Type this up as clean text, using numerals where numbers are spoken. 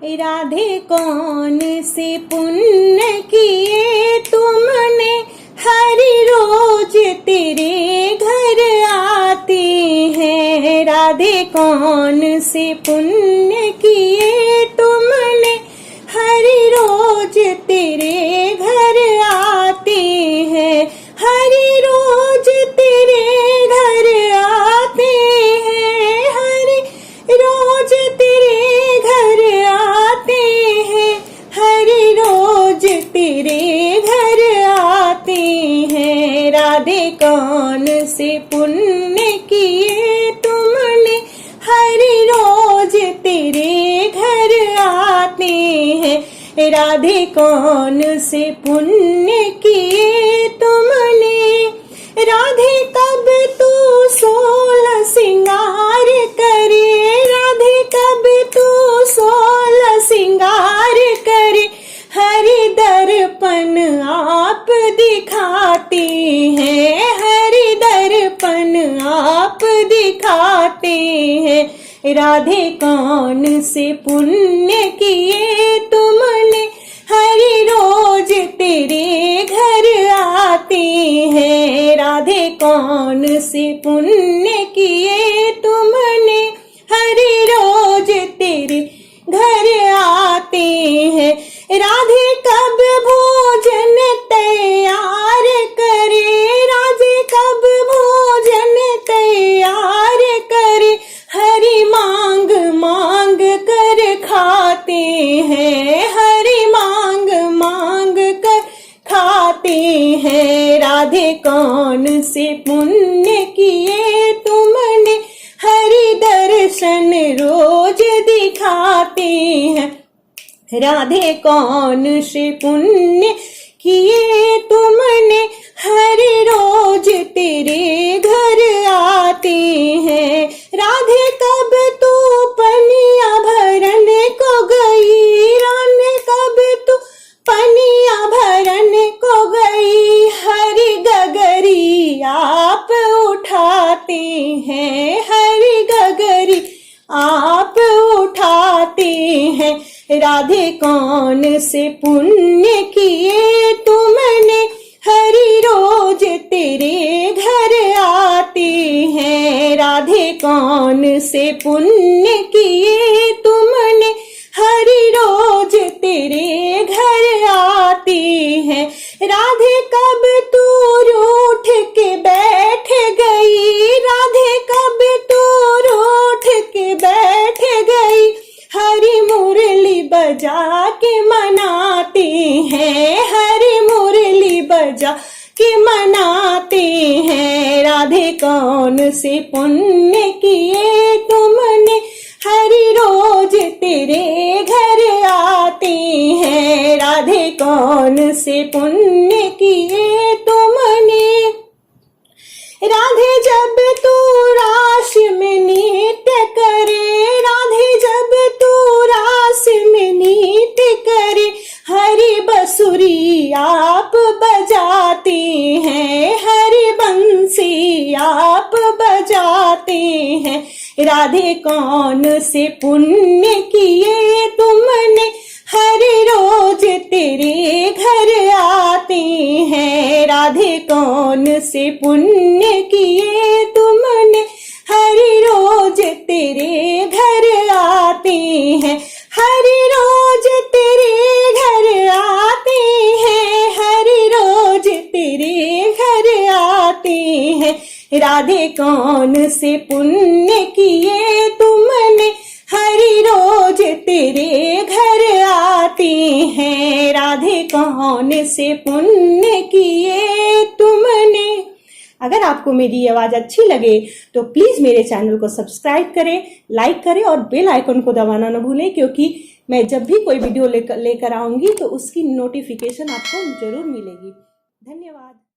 राधे कौन से पुण्य किए तुमने, हरि रोज तेरे घर आते हैं। राधे कौन से पुण्य किए तुमने, हरि रोज तेरे घर आते हैं। हरि रोज तेरे घर आते हैं, हरि रोज तेरे घर आते हैं, हरि रोज तेरे घर आते हैं। राधे कौन से पुण्य किए तुमने, हरि रोज तेरे घर आते हैं। राधे कौन से पुण्य किए तुमने, राधे कब तू 16 सिंगार करे, राधे कब तू 16 सिंगार करे। हरि दर्पण आप दिखाते हैं, हरि दर्पण आप दिखाते हैं। राधे कौन से पुण्य किए तुमने, हरि रोज तेरे घर आते हैं। राधे कौन से पुण्य किए तुमने, हरि रोज तेरे घर आते हैं। राधे कब भोजन तैयार करे, राधे कब भोजन तैयार करे। हरि मांग मांग कर खाते हैं, हरि मांग मांग कर खाते हैं। राधे कौन से पुण्य किए तुमने, हरि दर्शन रोज दिखाते हैं। राधे कौन से पुण्य किए तुमने, हरि रोज तेरे घर आते हैं। राधे कब तू पनिया भरन को गई, राधे कब तू पनिया भरन को गई। हरि गगरी आप उठाते हैं, हरि गगरी आप उठाते हैं। राधे कौन से पुण्य किए तुमने, हरि रोज तेरे घर आते हैं। राधे कौन से पुण्य किए तुमने, हरि रोज तेरे घर आते हैं। राधे कब तू रूठ के बैठ गई, राधे कब तू रूठ के बैठ गई। हरि मुरली बजा के मनाते हैं, हरि मुरली बजा के मनाते हैं। राधे कौन से पुण्य किए तुमने, हरि रोज तेरे घर आते हैं। राधे कौन से पुण्य किए तुमने, राधे जब तू रास में नृत्य करे, राधे जब तू रास में नृत्य करे। हरि बंसुरी आप बजाते हैं, हरि बंसी आप बजाते हैं। राधे कौन से पुण्य किए तुमने, हरि रोज तेरे घर आते हैं। राधे कौन से पुण्य किए तुमने, हरि रोज तेरे घर आते हैं। हरि रोज तेरे घर आते हैं, हरि रोज तेरे घर आते हैं। राधे कौन से पुण्य किए तुमने, हरि रोज तेरे घर आते हैं। राधे कौन से पुण्य किए तुमने। अगर आपको मेरी आवाज अच्छी लगे तो प्लीज मेरे चैनल को सब्सक्राइब करें, लाइक करें और बेल आइकन को दबाना न भूलें, क्योंकि मैं जब भी कोई वीडियो लेकर आऊंगी तो उसकी नोटिफिकेशन आपको जरूर मिलेगी। धन्यवाद।